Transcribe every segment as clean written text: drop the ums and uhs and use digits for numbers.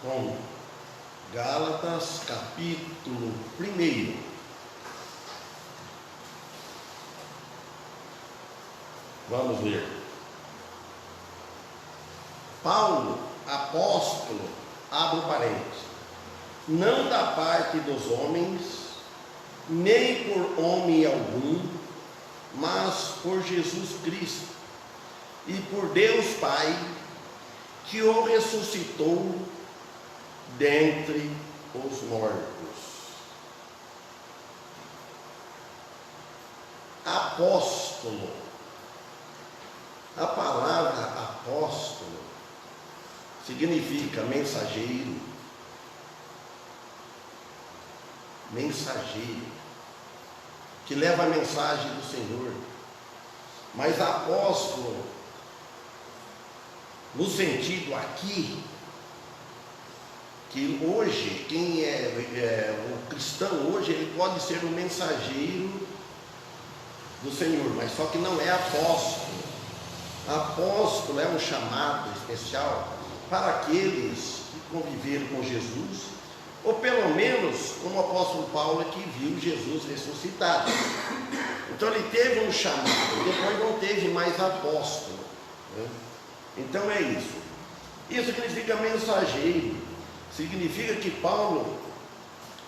com Gálatas, capítulo 1. Vamos ler. Paulo, apóstolo, abre parênteses, não da parte dos homens, nem por homem algum, mas por Jesus Cristo e por Deus Pai, que o ressuscitou dentre os mortos. Apóstolo. A palavra apóstolo significa mensageiro, que leva a mensagem do Senhor. Mas apóstolo, no sentido aqui, que hoje, quem é o cristão hoje, ele pode ser um mensageiro do Senhor, mas só que não é apóstolo. Apóstolo é um chamado especial para aqueles que conviveram com Jesus, ou pelo menos como o apóstolo Paulo, que viu Jesus ressuscitado. Então ele teve um chamado, depois não teve mais apóstolo, né? Então é isso. Isso significa mensageiro. Significa que Paulo,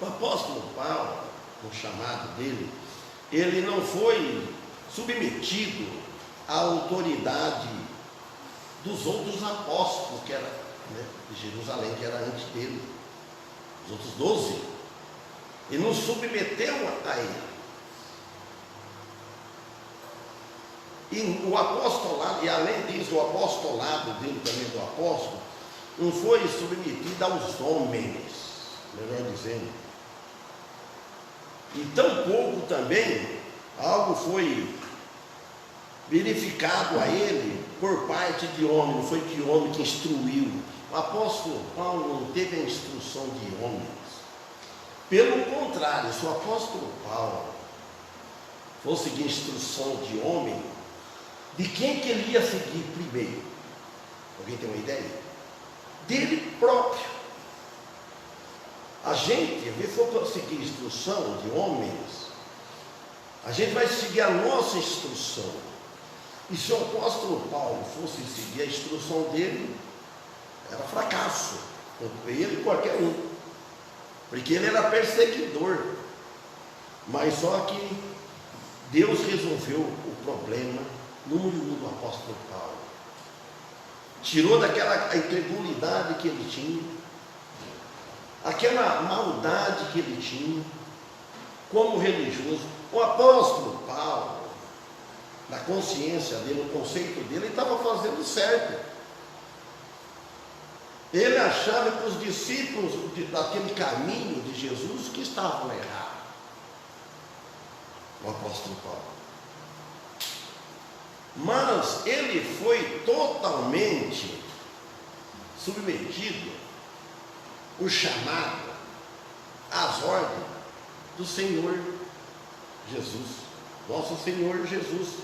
o apóstolo Paulo, no chamado dele, ele não foi submetido à autoridade dos outros apóstolos, que era, né, de Jerusalém, que era antes dele, os outros 12. Ele não submeteu a ele. E o apostolado, e além disso, o apostolado dele também, do apóstolo, não foi submetido aos homens, melhor dizendo. E tampouco também algo foi verificado a ele por parte de homem, não foi de homem que instruiu. O apóstolo Paulo não teve a instrução de homens. Pelo contrário, se o apóstolo Paulo fosse seguir instrução de homem, de quem que ele ia seguir primeiro? Alguém tem uma ideia? Dele próprio. A gente, às vezes, for seguir instrução de homens, a gente vai seguir a nossa instrução. E se o apóstolo Paulo fosse seguir a instrução dele, era fracasso. Ele e qualquer um. Porque ele era perseguidor. Mas só que Deus resolveu o problema número 1 do apóstolo Paulo. Tirou daquela incredulidade que ele tinha, aquela maldade que ele tinha, como religioso. O apóstolo Paulo, na consciência dele, no conceito dele, ele estava fazendo certo. Ele achava que os discípulos daquele caminho de Jesus que estavam errados. O apóstolo Paulo. Mas ele foi totalmente submetido o chamado às ordens do Senhor Jesus, nosso Senhor Jesus,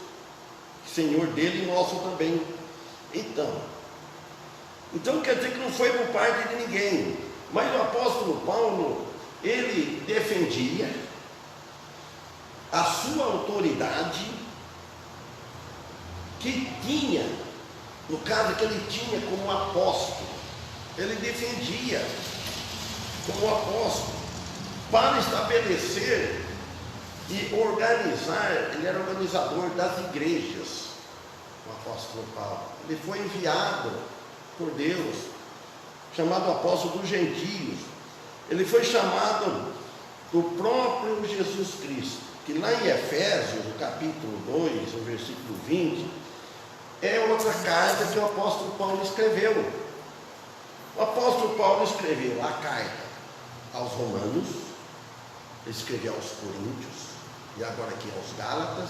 Senhor dele e nosso também. Então quer dizer que não foi por parte de ninguém, mas o apóstolo Paulo, ele defendia a sua autoridade que tinha, no caso que ele tinha como apóstolo, ele defendia como apóstolo, para estabelecer e organizar, ele era organizador das igrejas, o apóstolo Paulo. Ele foi enviado por Deus, chamado apóstolo dos gentios. Ele foi chamado do próprio Jesus Cristo, que lá em Efésios, no capítulo 2, no versículo 20, é outra carta que o apóstolo Paulo escreveu. O apóstolo Paulo escreveu a carta aos Romanos, ele escreveu aos Coríntios, e agora aqui aos Gálatas,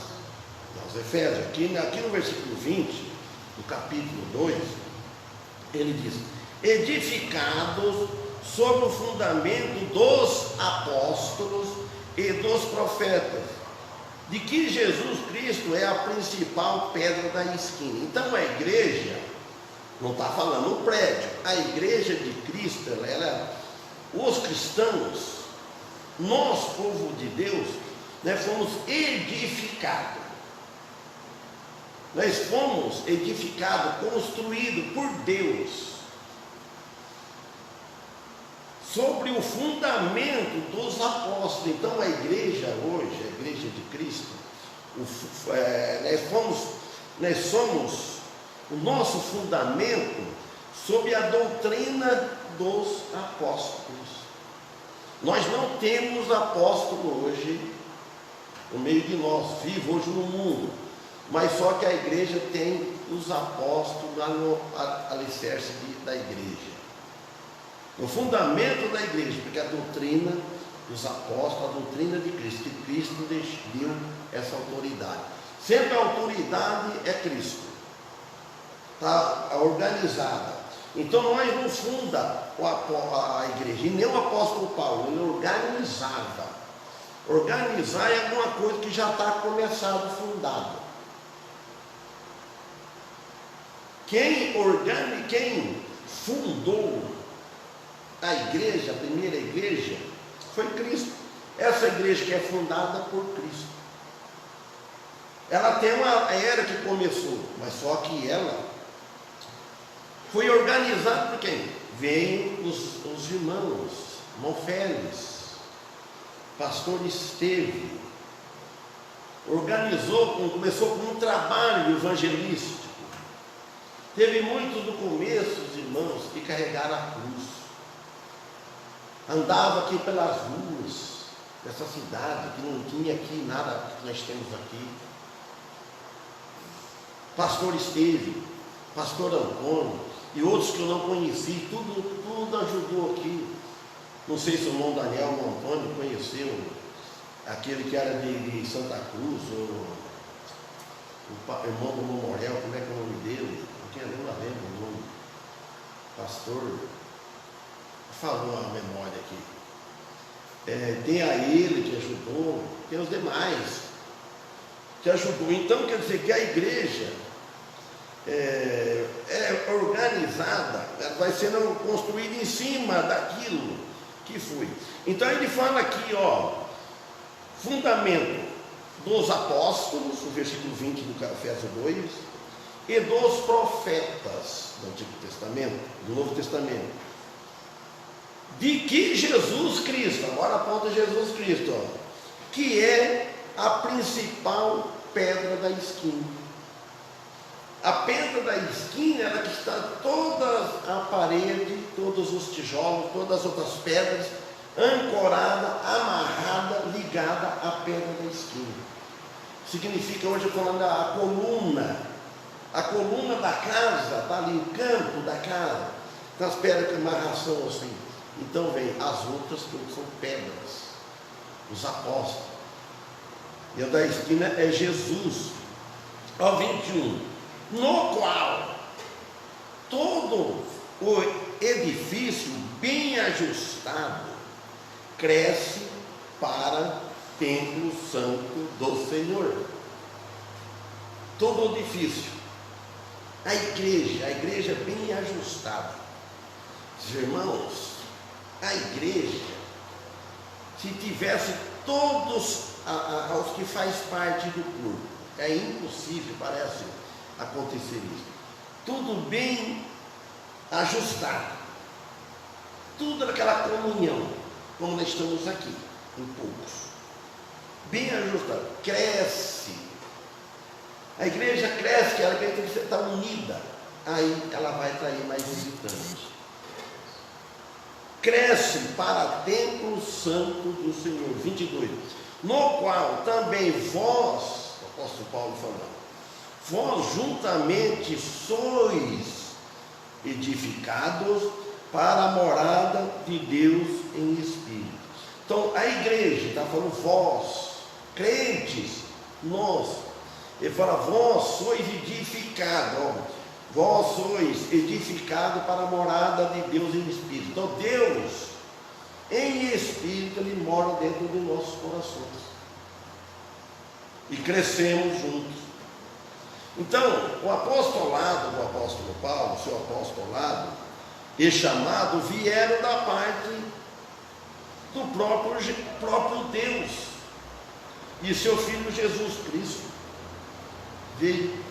aos Efésios. Aqui no versículo 20, do capítulo 2, ele diz: edificados sobre o fundamento dos apóstolos e dos profetas, de que Jesus Cristo é a principal pedra da esquina. Então a igreja Não está falando um prédio. A igreja de Cristo, os cristãos, nós, povo de Deus, nós fomos edificados. Nós fomos edificados, construídos por Deus, sobre o fundamento dos apóstolos. Então a igreja hoje, a igreja de Cristo, nós somos o nosso fundamento sob a doutrina dos apóstolos. Nós não temos apóstolo hoje no meio de nós, vivo hoje no mundo, mas só que a igreja tem os apóstolos lá no alicerce da igreja, no fundamento da igreja, porque a doutrina dos apóstolos, a doutrina de Cristo, que Cristo deu essa autoridade. Sempre a autoridade é Cristo, está organizada. Então nós não funda a igreja, e nem o apóstolo Paulo, ele organizava. Organizar é alguma coisa que já está começado, fundado. Quem fundou a igreja, a primeira igreja, foi Cristo. Essa igreja que é fundada por Cristo, ela tem uma era que começou, mas só que ela foi organizada por quem? Veio os irmãos, irmão Félix, pastor Esteve, começou com um trabalho evangelístico. Teve muitos no começo, os irmãos, que carregaram a cruz. Andava aqui pelas ruas dessa cidade, que não tinha aqui nada que nós temos aqui. Pastor Esteve, pastor Antônio e outros que eu não conheci, tudo ajudou aqui. Não sei se o irmão Daniel, o irmão Antônio, conheceu aquele que era de Santa Cruz, ou o irmão do irmão Morel, como é que é o nome dele? Eu não lembro o nome. Pastor, falou a memória aqui. Tem a ele que ajudou, tem os demais que ajudou. Então quer dizer que a igreja é organizada, vai sendo construída em cima daquilo que foi. Então ele fala aqui, fundamento dos apóstolos, o versículo 20 do Efésios 2, e dos profetas do Antigo Testamento, do Novo Testamento, de que Jesus Cristo, agora aponta Jesus Cristo, que é a principal pedra da esquina. A pedra da esquina, ela que está toda a parede, todos os tijolos, todas as outras pedras, ancorada, amarrada, ligada à pedra da esquina. Significa, hoje falando, a coluna da casa, está ali no canto da casa, com as pedras de amarração assim. Então vem as outras que são pedras, os apóstolos. E a da esquina é Jesus. Ao 21, no qual todo o edifício bem ajustado cresce para templo santo do Senhor. Todo o edifício, a igreja bem ajustada. Irmãos, a igreja, se tivesse todos os que faz parte do corpo, é impossível, parece, acontecer isso. Tudo bem ajustado, tudo naquela comunhão, como nós estamos aqui, em poucos, bem ajustado, cresce. A igreja cresce, ela tem que estar unida, aí ela vai atrair mais visitantes. Cresce para templo santo do Senhor. 22, no qual também vós, o apóstolo Paulo falando, vós juntamente sois edificados para a morada de Deus em espírito. Então a igreja está falando vós, crentes, nós. Ele fala, vós sois edificados, vós sois edificados para a morada de Deus em espírito. Então Deus, em espírito, Ele mora dentro dos nossos corações. E crescemos juntos. Então, o apostolado do apóstolo Paulo, seu apostolado e chamado, vieram da parte do próprio Deus e seu Filho Jesus Cristo. Veio.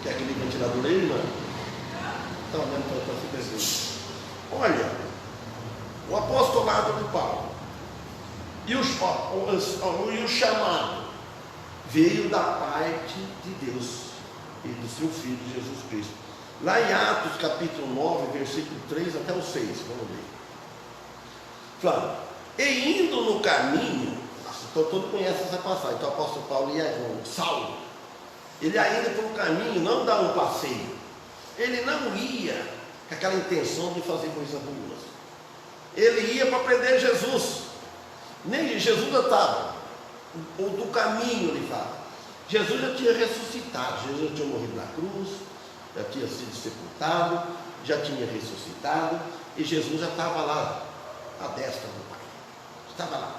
Quer aquele ventilador aí, irmã? Está olhando para si presente. Olha, o apostolado de Paulo e o chamado veio da parte de Deus e do seu Filho Jesus Cristo. Lá em Atos capítulo 9, versículo 3 até o 6, vamos ler. Fala, e indo no caminho, todo conhece essa passagem, então o apóstolo Paulo ia Saulo, ele ainda pelo caminho não dá um passeio, ele não ia com aquela intenção de fazer coisas boas, ele ia para prender Jesus, nem Jesus já estava, ou do caminho ele fala, Jesus já tinha ressuscitado, Jesus já tinha morrido na cruz, já tinha sido sepultado, já tinha ressuscitado, e Jesus já estava lá, à destra do Pai, estava lá.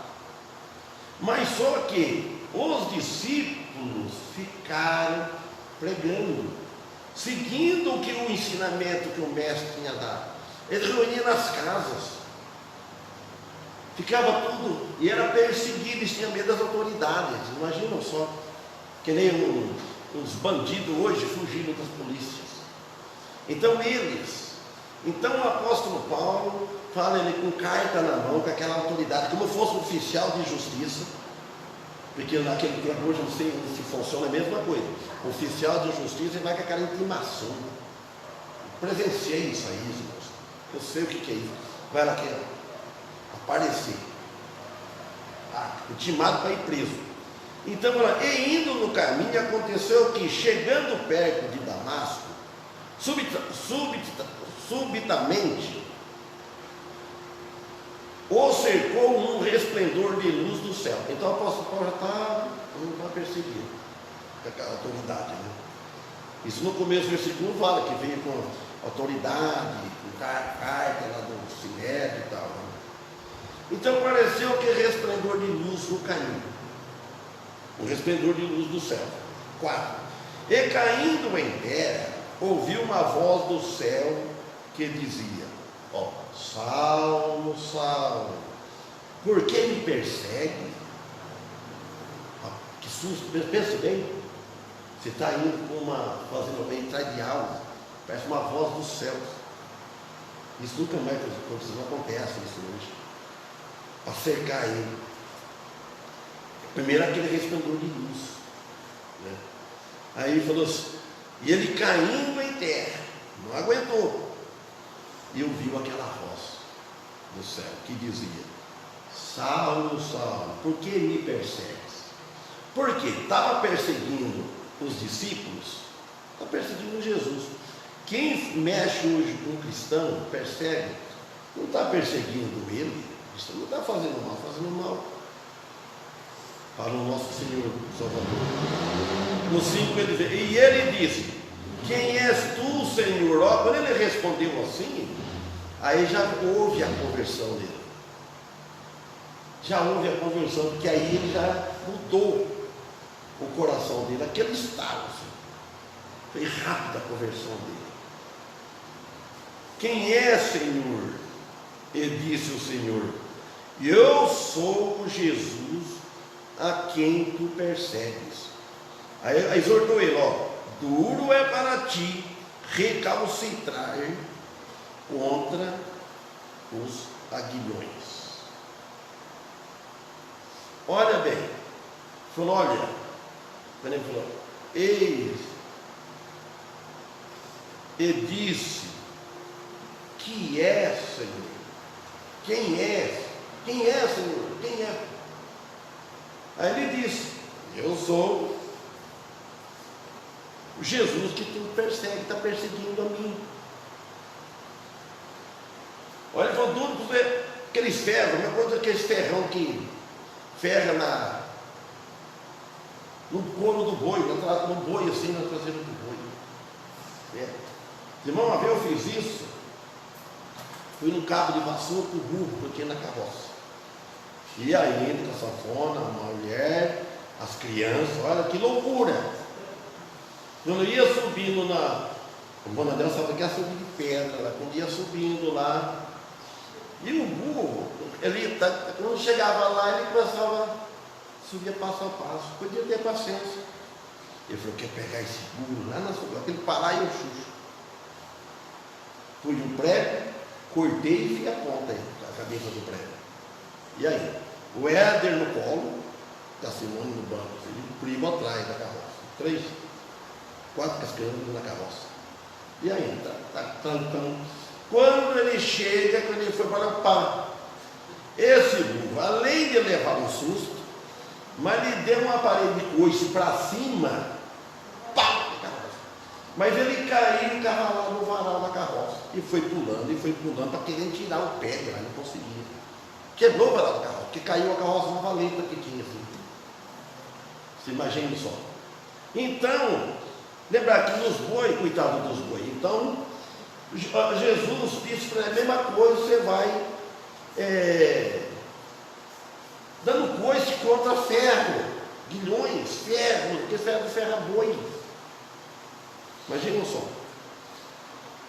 Mas só que os discípulos ficaram pregando, seguindo o ensinamento que o mestre tinha dado. Eles reuniam nas casas, ficava tudo, e era perseguido, eles tinham medo das autoridades. Imaginam só, que nem uns bandidos hoje fugindo das polícias. Então o apóstolo Paulo fala ele com carta na mão, com aquela autoridade, como fosse um oficial de justiça, porque naquele tempo, hoje não sei se funciona a mesma coisa. O oficial de justiça ele vai com aquela intimação. Presenciei isso aí, irmãos. Eu sei o que é isso. Vai lá quer aparecer. Intimado para ir preso. Então, e indo no caminho, aconteceu que, chegando perto de Damasco, subitamente, o cercou um resplendor de luz do céu. Então o apóstolo Paulo já está perseguindo aquela autoridade, né? Isso no começo do versículo fala que veio com autoridade, com carta lá do Sinédrio e tal, né? Então pareceu que resplendor de luz no caminho, um resplendor de luz do céu. 4. E caindo em terra, ouviu uma voz do céu que dizia: Saulo, Saulo, por que me persegue? Que susto, pense bem, você está indo fazendo bem, atrás de algo, parece uma voz do céu. Isso nunca mais acontece, não acontece isso hoje, para cercar ele. Primeiro aquele resplendor de luz, né? Aí ele falou assim, e ele caindo em terra, não aguentou, e ouviu aquela voz do céu que dizia: Saulo, Saulo, por que me persegues? Porque estava perseguindo os discípulos, está perseguindo Jesus. Quem mexe hoje com um cristão, persegue, não está perseguindo ele, isso não está fazendo mal, está fazendo mal para o nosso Senhor Salvador. No 5 ele diz, e ele disse: quem és tu, Senhor? Quando ele respondeu assim, aí já houve a conversão dele. Já houve a conversão, porque aí ele já mudou o coração dele, aquele estado, assim. Foi rápida a conversão dele. Quem é, Senhor? E disse o Senhor: eu sou Jesus a quem tu persegues. Aí exortou ele, duro é para ti recalcitrar contra os aguilhões. Olha bem, falou, ele falou, eis, e disse, que é, Senhor? Quem é? Quem é, Senhor? Quem é? Aí ele disse, eu sou o Jesus que tu persegue, está perseguindo a mim. Olha, falou duro, aqueles ferros, a mesma coisa aqueles ferrão que ferra no couro do boi, no boi assim, na traseira do boi. Irmão, uma vez eu fiz isso, fui num cabo de vassoura com o burro, porque na carroça. E ainda com a sanfona, uma mulher, As crianças, olha que loucura. Quando eu ia subindo o Bonadel sabe que ia subir de pedra, quando ia subindo lá, e o burro, quando chegava lá, ele começava a subir passo a passo, podia ter paciência. Ele falou, quer pegar esse burro lá na sua, ele parar e eu chucho. Fui um prego, cortei e fiz a ponta aí, a cabeça do prego. E aí? O Éder no colo, da Simone no banco, o primo atrás da carroça. 4 cascanos na carroça. E aí? Quando ele chega, quando ele foi para o pá, esse burro, além de levar um susto, mas lhe deu uma parede de coice para cima, pá! Mas ele caiu encarralado no varal da carroça. E foi pulando para querer tirar o pé de lá, não conseguia. Quebrou o varal da carroça, porque caiu a carroça na valeta que tinha assim. Você imagina só. Então, lembrar que nos boi, coitado dos boi. Então, Jesus disse para ele a mesma coisa, você vai dando coice contra ferro, guilhões, ferro, porque ferro ferra boi. Imagina só.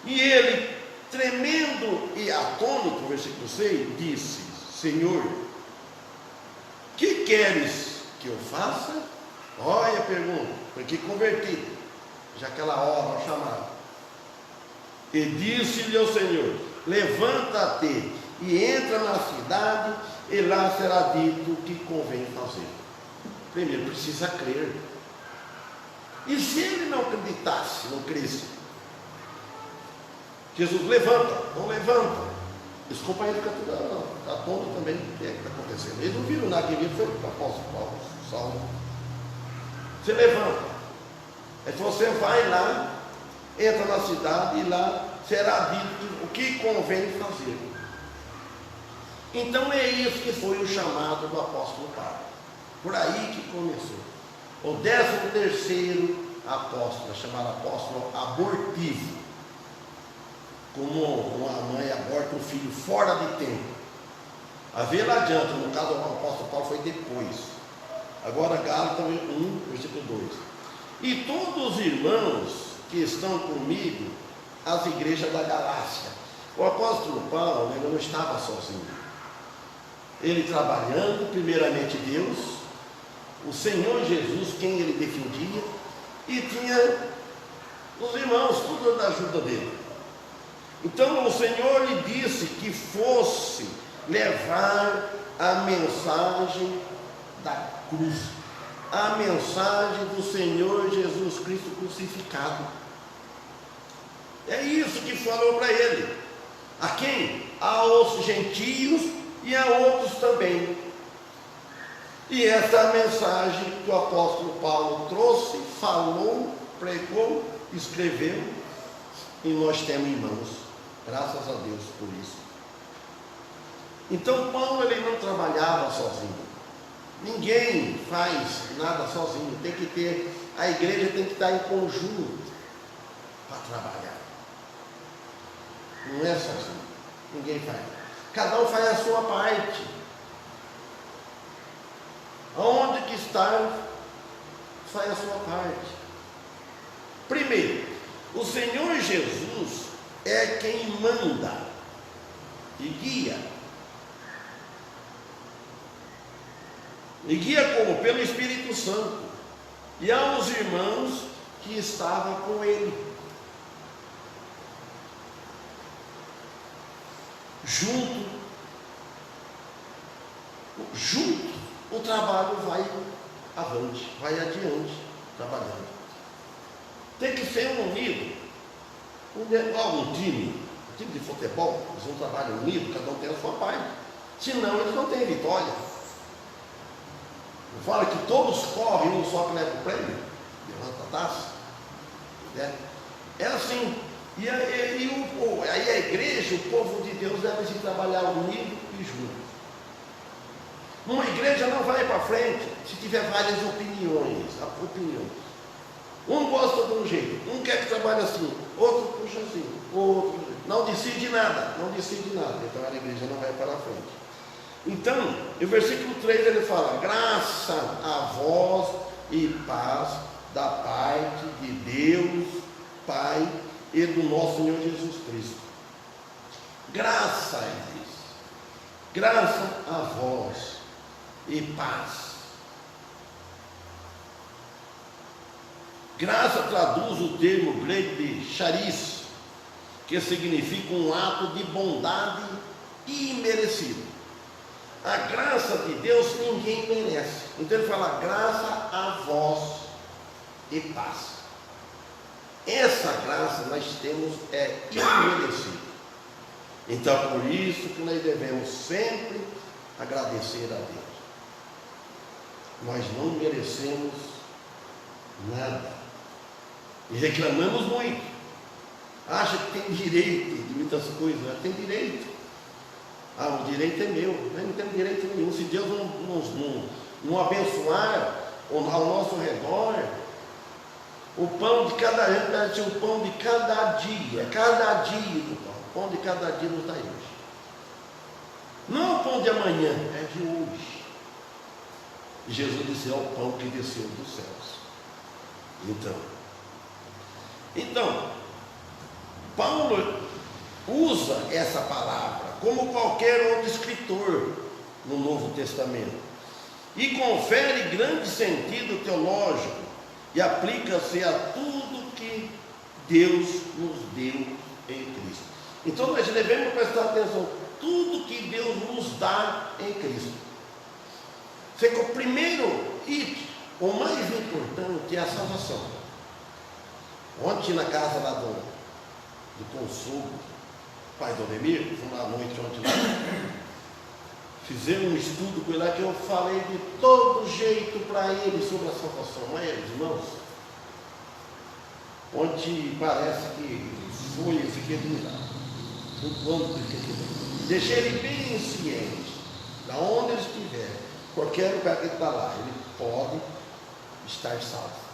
E ele, tremendo e atônito, versículo 6, disse: Senhor, que queres que eu faça? Olha a pergunta, porque convertido, já aquela hora chamada. E disse-lhe ao Senhor: levanta-te e entra na cidade, e lá será dito o que convém fazer. Primeiro precisa crer. E se ele não acreditasse, não cresce, Jesus levanta, não levanta. Os companheiros ficam tontos também, o que é que está acontecendo? Eles não viram nada, que viram foi o apóstolo Paulo, Saulo. Você levanta, aí você vai lá, entra na cidade e lá será dito o que convém fazer. Então é isso que foi o chamado do apóstolo Paulo. Por aí que começou. O 13º apóstolo, chamado apóstolo abortivo. Como uma mãe aborta um filho fora de tempo. A ver lá adiante, no caso do apóstolo Paulo foi depois. Agora Gálatas 1, versículo 2. E todos os irmãos que estão comigo, as igrejas da Galácia. O apóstolo Paulo, ele não estava sozinho. Ele trabalhando, primeiramente Deus, o Senhor Jesus, quem ele defendia, e tinha os irmãos, tudo da ajuda dele. Então o Senhor lhe disse que fosse levar a mensagem da cruz, a mensagem do Senhor Jesus Cristo crucificado. É isso que falou para ele. A quem? Aos gentios e a outros também. E essa mensagem que o apóstolo Paulo trouxe, falou, pregou, escreveu, e nós temos em mãos, graças a Deus por isso. Então Paulo, ele não trabalhava sozinho. Ninguém faz nada sozinho. Tem que ter, a igreja tem que estar em conjunto para trabalhar. Não é sozinho. Ninguém faz. Cada um faz a sua parte. Onde que está, faz a sua parte. Primeiro, o Senhor Jesus é quem manda e guia. E guia como? Pelo Espírito Santo. E aos irmãos que estavam com ele. Junto, o trabalho vai avante, vai adiante, trabalhando. Tem que ser unido. Um time de futebol, eles vão trabalhar unido, cada um tem a sua parte. Senão eles não têm vitória. Não fala que todos correm, um só que leva o prêmio, levanta a taça. É assim. E aí a igreja, o povo de Deus deve se trabalhar unido e junto. Uma igreja não vai para frente se tiver várias opiniões. Um gosta de um jeito, um quer que trabalhe assim, outro puxa assim, outro não decide nada. Então a igreja não vai para frente. Então, no versículo 3 ele fala: graça a vós e paz da parte de Deus, Pai e do nosso Senhor Jesus Cristo. Graça, ele diz, graça a vós e paz. Graça traduz o termo grego de charis, que significa um ato de bondade imerecido. A graça de Deus ninguém merece. Então ele fala: graça a vós e paz. Essa graça nós temos imerecida. Então por isso que nós devemos sempre agradecer a Deus. Nós não merecemos nada e reclamamos muito. Acha que tem direito de muitas coisas, mas tem direito. O direito é meu, nós não temos direito nenhum. Se Deus não abençoar ao nosso redor, o pão de cada ano, o pão de cada dia o pão de cada dia nos dá hoje. Não o pão de amanhã, é de hoje. E Jesus disse: é o pão que desceu dos céus. Então, Paulo usa essa palavra como qualquer outro escritor no Novo Testamento e confere grande sentido teológico e aplica-se a tudo que Deus nos deu em Cristo. Então nós devemos prestar atenção: tudo que Deus nos dá em Cristo. O primeiro e o mais importante é a salvação. Ontem na casa lá do Consolo, pai do Ademir, fomos lá à noite ontem lá, fizemos um estudo com ele lá que eu falei de todo jeito para ele sobre a salvação. Mas irmãos, ontem parece que foi, eu fiquei admirado do quanto ele quer. Deixei ele bem ciente, da onde ele estiver, qualquer lugar que ele está lá, ele pode estar salvo.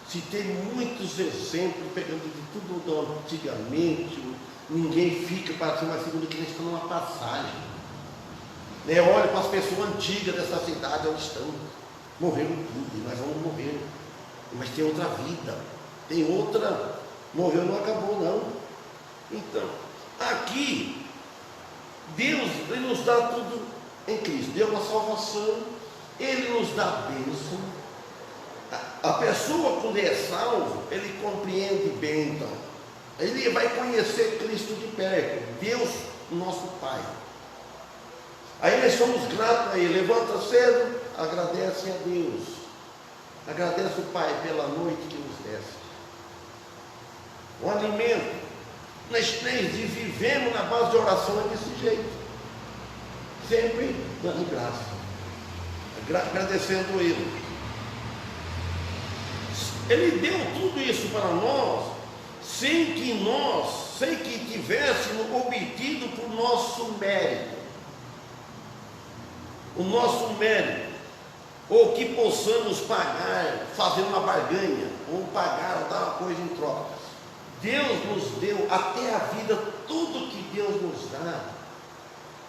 Citei muitos exemplos, pegando de tudo do antigamente. Ninguém fica para ser uma figura que está numa passagem. Olha para as pessoas antigas dessa cidade onde estão. Morreram tudo, e nós vamos morrer. Mas tem outra vida, tem outra. Morreu, não acabou não. Então, aqui, Deus, Ele nos dá tudo em Cristo. Deu a salvação, Ele nos dá a bênção. A pessoa, quando é salvo, ele compreende bem, então. Ele vai conhecer Cristo de perto, Deus, nosso Pai. Aí nós somos gratos a Ele. Levanta cedo, agradece a Deus. Agradece o Pai pela noite que nos desce. O alimento. Nós vivemos na base de oração desse jeito. Sempre dando graça. Agradecendo Ele. Ele deu tudo isso para nós, sem que tivéssemos obtido por nosso mérito. O nosso mérito, ou que possamos pagar, fazer uma barganha, ou pagar, ou dar uma coisa em troca. Deus nos deu até a vida, tudo que Deus nos dá.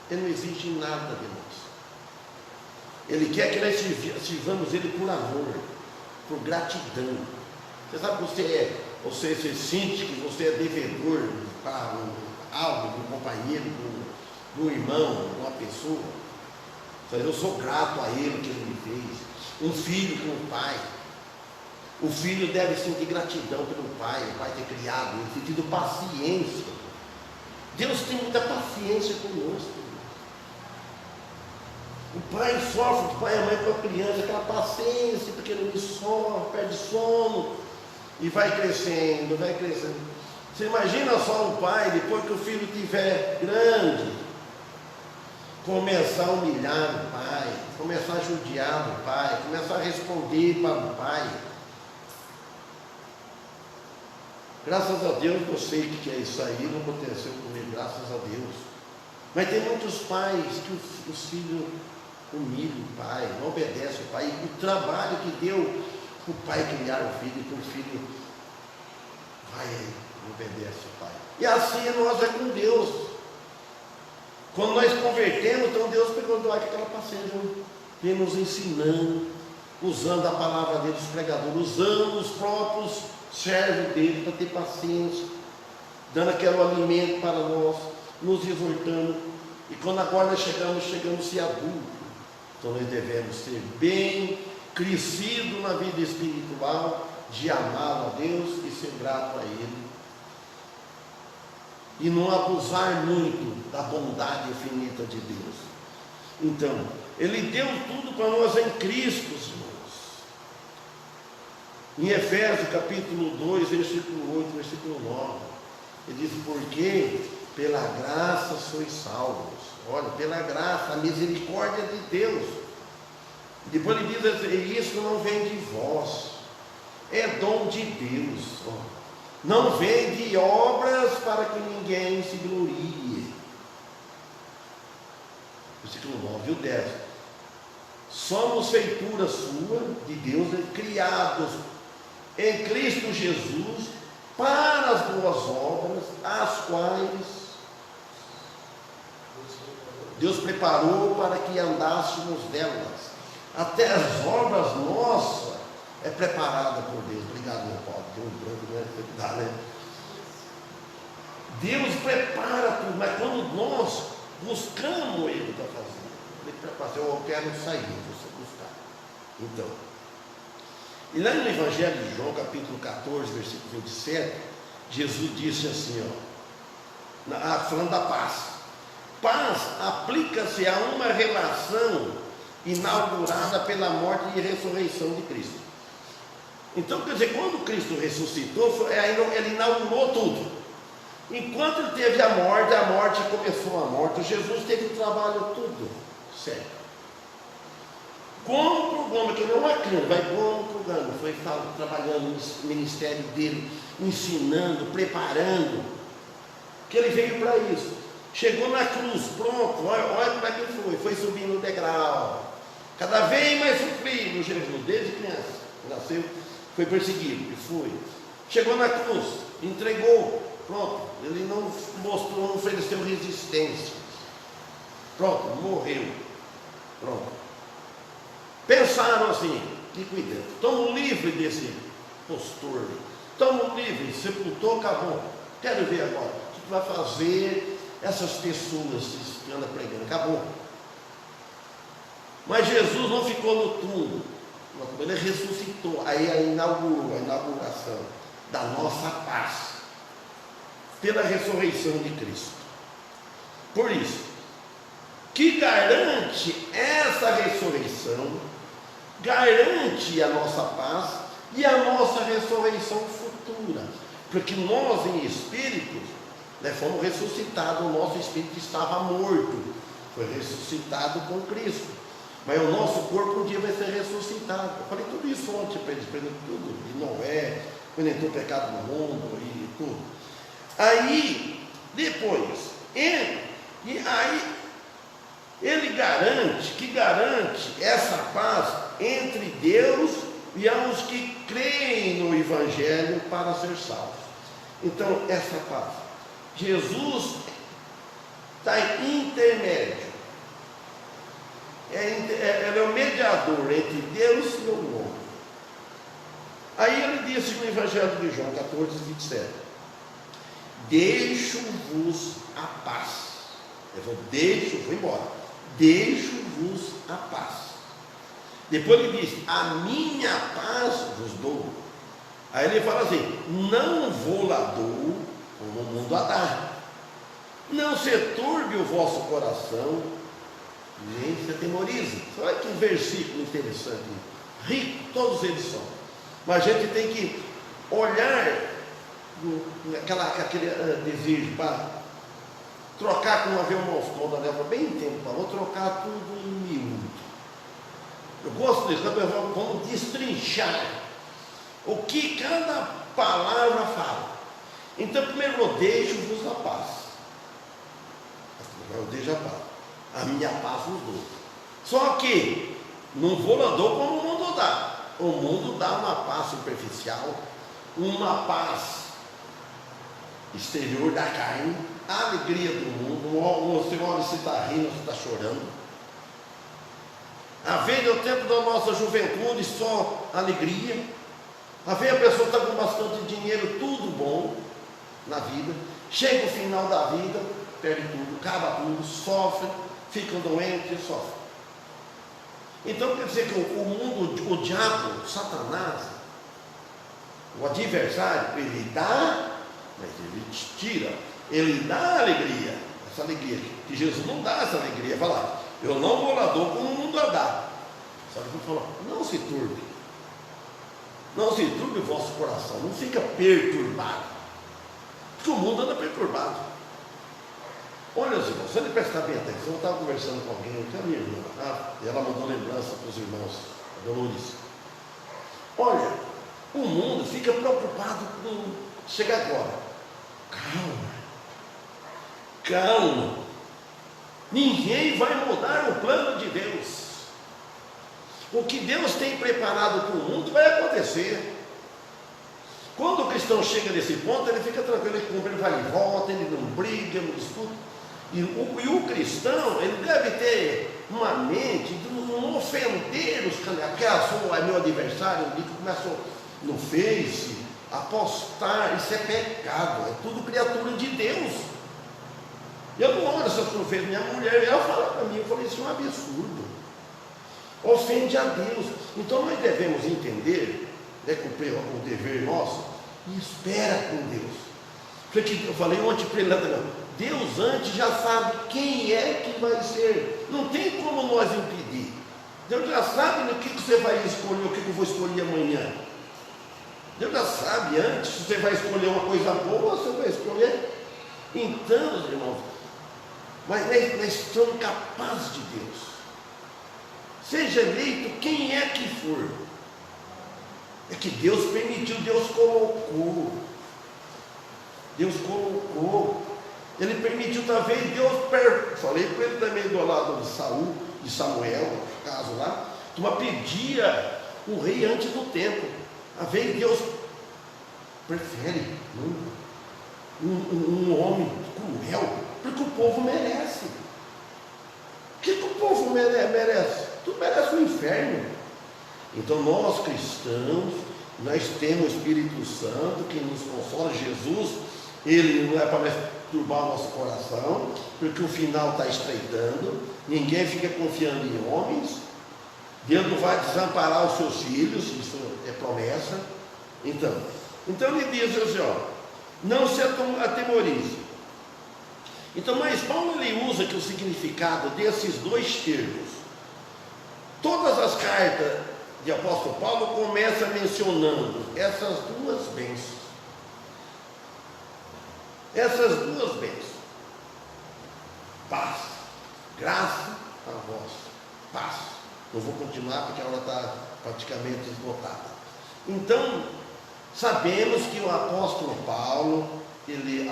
Ele não exige nada de nós. Ele quer que nós sirvamos Ele por amor, por gratidão. Você sabe que você sente que você é devedor para algo, de um companheiro, de um irmão, de uma pessoa. Eu sou grato a Ele que Ele me fez. Um filho com o pai. O filho deve sentir gratidão pelo pai, o pai ter criado ele, ter tido paciência. Deus tem muita paciência conosco. O pai sofre, o pai e a mãe com a criança, aquela paciência, porque ele sofre, perde sono, e vai crescendo, vai crescendo. Você imagina só um pai, depois que o filho estiver grande, começar a humilhar o pai, começar a judiar o pai, começar a responder para o pai. Graças a Deus, eu sei que é isso aí, não aconteceu comigo, graças a Deus. Mas tem muitos pais que os filhos humilham o pai, não obedecem o pai. E o trabalho que deu para o pai criar o filho, que o filho vai, não obedece o pai. E assim nós é com Deus. Quando nós convertemos, então Deus pegou do ar que aquela passagem, vem nos ensinando, usando a palavra dele, os pregadores, usando os próprios servos dele para ter paciência, dando aquele alimento para nós, nos exortando. E quando agora nós chegamos a ser adultos, então nós devemos ser bem crescidos na vida espiritual, de amar a Deus e ser grato a Ele, e não abusar muito da bondade infinita de Deus. Então, Ele deu tudo para nós em Cristo, irmãos. Em Efésios capítulo 2, versículo 8, versículo 9, ele diz: porque pela graça sois salvos. Olha, pela graça, a misericórdia de Deus. Depois ele diz assim: isso não vem de vós, é dom de Deus. Não vem de obras para que ninguém se glorie. Versículo 9 e o 10. Somos feitura sua, de Deus, criados em Cristo Jesus, para as boas obras, as quais Deus preparou para que andássemos delas. Até as obras nossas é preparada por Deus. Obrigado, meu Paulo. Deu um branco, não é? Dá, né? Deus prepara tudo, mas quando nós buscamos Ele para fazer, Ele prepara. Eu quero sair, você buscar. Então, e lá no Evangelho de João, capítulo 14, versículo 27, Jesus disse assim, falando da paz. Paz aplica-se a uma relação inaugurada pela morte e ressurreição de Cristo. Então, quer dizer, quando Cristo ressuscitou, ele inaugurou tudo. Enquanto ele teve a morte começou a morte. Jesus teve trabalho tudo certo. Como programa, que não é crânio, vai como programa, foi trabalhando no ministério dele, ensinando, preparando, que ele veio para isso. Chegou na cruz, pronto, olha como é que foi subindo o degrau, cada vez mais sofrido Jesus, desde criança, nasceu, foi perseguido, e foi. Chegou na cruz, entregou, pronto, ele não mostrou, não ofereceu resistência, pronto, morreu, pronto. Pensaram assim, e cuidado, estamos livres desse postor, estamos livres, sepultou, acabou, quero ver agora, o que vai fazer essas pessoas que andam pregando, acabou. Mas Jesus não ficou no túmulo, ele ressuscitou, aí a inauguração da nossa paz, pela ressurreição de Cristo. Por isso, que garante essa ressurreição, garante a nossa paz e a nossa ressurreição futura, porque nós em espírito, fomos ressuscitados, o nosso espírito estava morto, foi ressuscitado com Cristo, mas o nosso corpo um dia vai ser ressuscitado. Eu falei tudo isso ontem para eles, tudo de Noé, quando entrou o pecado no mundo e tudo. Aí, depois, ele garante essa paz entre Deus e aos que creem no Evangelho para ser salvos. Então, essa paz, Jesus está em intermédio, ele é o mediador entre Deus e o homem. Aí ele disse no Evangelho de João 14, 27, deixo-vos a paz. Vou embora, deixo-vos a paz. Depois ele diz, a minha paz vos dou. Aí ele fala assim, não vou lá dou como o mundo a dá. Não se turbe o vosso coração, nem se atemorize. Olha que versículo interessante, rico, todos eles são. Mas a gente tem que olhar aquele desejo para trocar com um avião Moscou, bem tempo, vou trocar tudo em miúdo. Eu gosto disso, vamos destrinchar o que cada palavra fala. Então, primeiro, eu deixo-vos a paz. Eu deixo a paz. A minha paz vos dou. Só que não vou lá dou como o mundo dá. O mundo dá uma paz superficial, uma paz exterior da carne, a alegria do mundo. Você olha se está rindo, se está chorando. Haver o tempo da nossa juventude só alegria. Haver a pessoa está com bastante dinheiro, tudo bom na vida. Chega o final da vida, perde tudo, acaba tudo, sofre, ficam doentes, sofrem. Então quer dizer que o mundo, o diabo, Satanás, o adversário, ele dá, mas ele tira, ele dá alegria, essa alegria, que Jesus não dá essa alegria. Fala, eu não vou lá, dou como o mundo a dá. Sabe o que eu falo? Não se turbe, não se turbe o vosso coração, não fica perturbado, porque o mundo anda perturbado. Olha, irmãos, se ele prestar bem atenção, eu estava conversando com alguém, que é a minha irmã, e ela mandou lembrança para os irmãos, a Dolores. Olha, o mundo fica preocupado com chegar agora. Calma. Ninguém vai mudar o plano de Deus. O que Deus tem preparado para o mundo vai acontecer. Quando o cristão chega nesse ponto, ele fica tranquilo, ele cumpre, ele vai e volta, ele não briga, não discute. E o cristão, ele deve ter uma mente de não ofender os candidatos. É meu adversário, que começou no Face, apostar, isso é pecado, é tudo criatura de Deus. Eu não olho essas coisas, minha mulher, ela fala para mim, eu falei, isso é um absurdo, ofende a Deus. Então nós devemos entender, cumprir o dever nosso, e espera com Deus. Eu falei ontem para ele, Deus antes já sabe quem é que vai ser, não tem como nós impedir. Deus já sabe no que você vai escolher, o que eu vou escolher amanhã. Deus já sabe antes, se você vai escolher uma coisa boa, você vai escolher. Então, irmãos, mas nós somos capazes de Deus. Seja eleito quem é que for, é que Deus permitiu, Deus colocou. Ele permitiu talvez, falei para ele também do lado de Saul, de Samuel, no caso lá, tu pedia o rei antes do tempo. Às vezes Deus prefere um homem cruel, porque o povo merece. O que o povo merece? Tu merece o inferno. Então nós cristãos, nós temos o Espírito Santo que nos consola. Jesus, ele não é para perturbar o nosso coração, porque o final está estreitando, ninguém fica confiando em homens. Deus não vai desamparar os seus filhos, isso é promessa. Então ele diz assim, não se atemorize. Então, mas Paulo ele usa que o significado desses dois termos, todas as cartas de apóstolo Paulo começam mencionando essas duas bênçãos. Paz, graça a vós, paz. Não vou continuar porque a hora está praticamente esgotada. Então, sabemos que o apóstolo Paulo,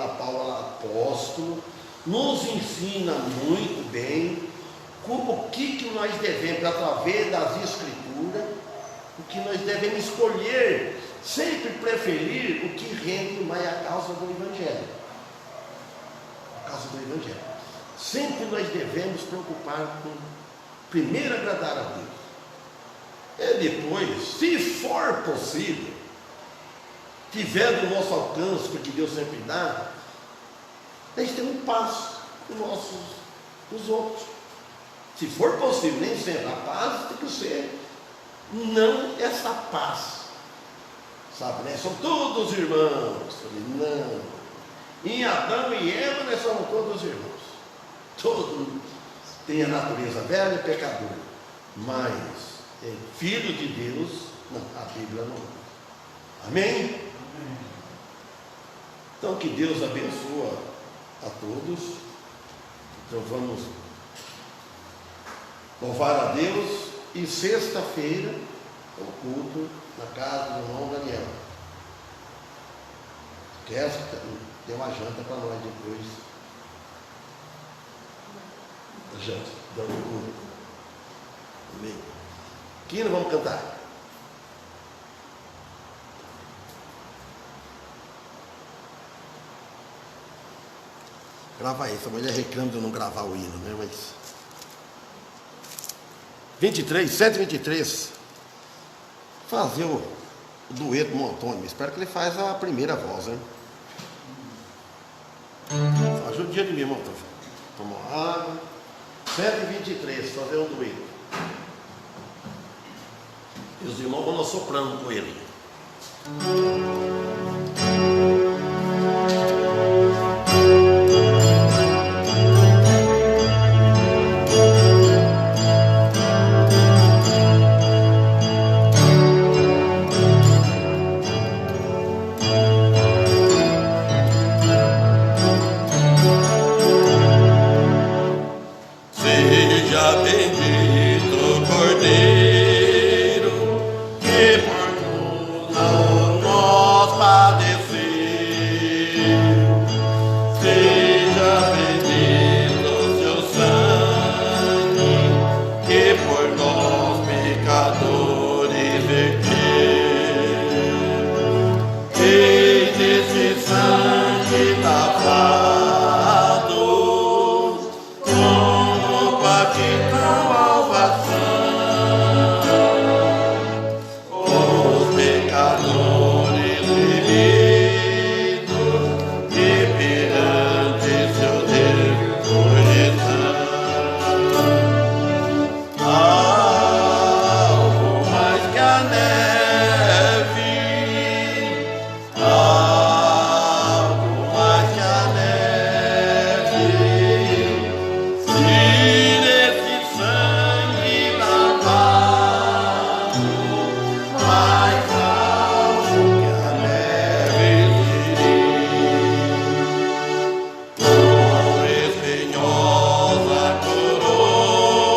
apóstolo, nos ensina muito bem o que nós devemos, através das Escrituras, o que nós devemos escolher, sempre preferir o que rende mais a causa do Evangelho. A causa do Evangelho. Sempre nós devemos preocupar com, primeiro, agradar a Deus. E depois, se for possível, tiver do nosso alcance, porque Deus sempre dá, nós temos paz com os outros. Se for possível, nem sempre, a paz tem que ser, não essa paz, sabe, né? São todos irmãos. Não, em Adão e Eva nós somos todos irmãos, todos têm a natureza velha e pecadora, mas filho de Deus, não, a Bíblia não. Amém? Então que Deus abençoe a todos. Então vamos louvar a Deus. E sexta-feira o culto na casa do irmão Daniel. Quer ter uma janta para nós depois. A janta, dando culto. Amém. Aqui nós vamos cantar. gravar isso. Amanhã reclama de eu não gravar o hino, né? Mas 23, 123. Fazer o dueto com o Antônio. Espero que ele faça a primeira voz, né? Ajuda o dia de mim, irmão. Toma água. 123, fazer um dueto. E os irmãos vão soprando com ele. Seja bendito, Cordeiro, que por nós padeceu. Seja bendito seu sangue, que por nós pecadores verteu. Eis esse sangue lavado, como pacto salvação. Os pecadores remidos e perante seu Deus projeção. Algo mais que a neve, algo mais que a neve, se nesse sangue lavado, mais alvo que a neve seria. Com espinhosa coroa,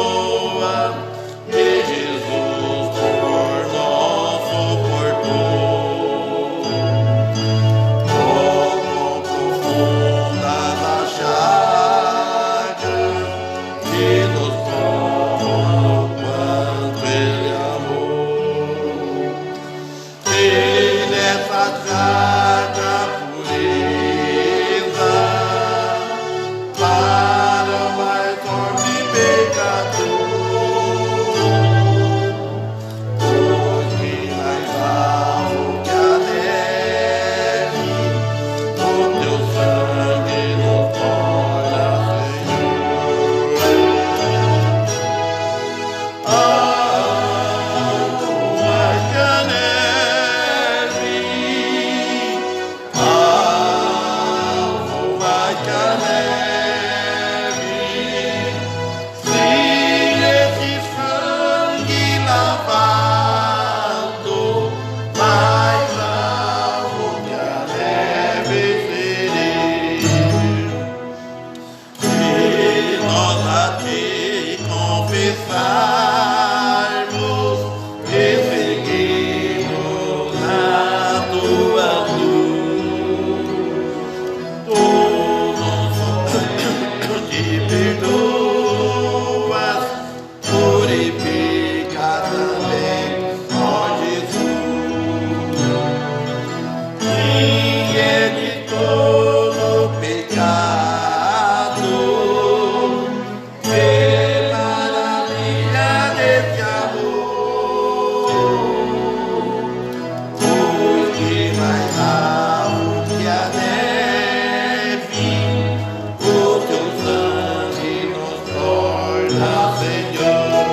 que Jesus por nós suportou. Com profundas chagas, que nos prova quanto Ele amou. E nessa chaga pureza, para o mais forte pecador, pois que mais alto que a neve, o teu sangue nos torna Senhor. Algo mais que a neve, algo mais que a neve, se esse sangue lavado, mais alvo que a neve seria. Se nós a ti confessarmos e seguirmos na tua luz, tu não te perdoas, purifica também, ó Jesus. Quem é de todo pecado, pela maravilha desse amor, pois que mais alto que a neve, o teu sangue nos torna Senhor.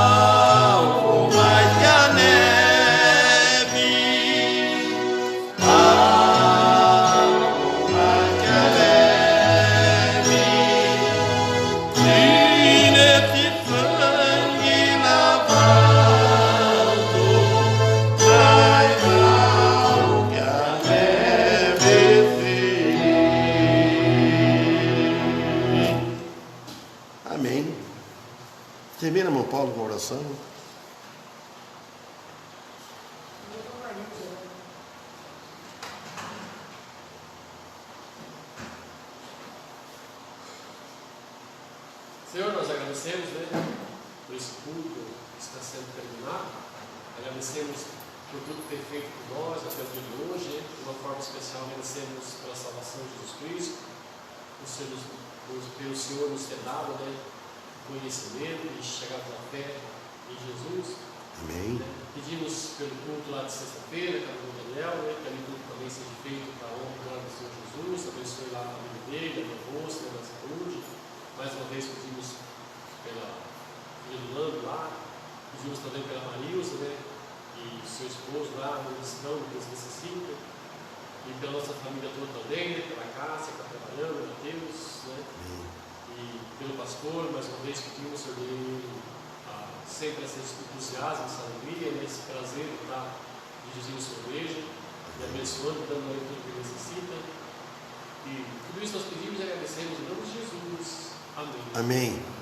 Algo mais que a neve, algo mais que a neve, se nesse sangue lavado, mais alto que a neve seria. Amém. Termina, irmão Paulo, com a oração. Senhor, nós agradecemos, né, por esse culto que está sendo terminado. Agradecemos por tudo que tem feito por nós até o dia de hoje, né? De uma forma especial agradecemos pela salvação de Jesus Cristo, pelo Senhor nos ter dado, né, conhecimento e chegar pela fé em Jesus. Amém. Pedimos pelo culto lá de sexta-feira, cada um Daniel, né, que aquele culto também seja feito para a honra e glória do Senhor Jesus, abençoe lá a família dele, a minha moça, a saúde. Mais uma vez pedimos pela filha do Lando lá, pedimos também pela Marilza, né, e seu esposo lá, no estão, que eles necessitam, e pela nossa família toda também, né, pela Cássia, que está trabalhando, Mateus, né, e pelo pastor, mais uma vez pedimos, Senhor, dele sempre esse entusiasmo, essa alegria, né, esse prazer de estar dirigindo sua igreja, e abençoando, dando a ele tudo que ele necessita. E tudo isso nós pedimos e agradecemos em nome de Jesus. Amém. Amém.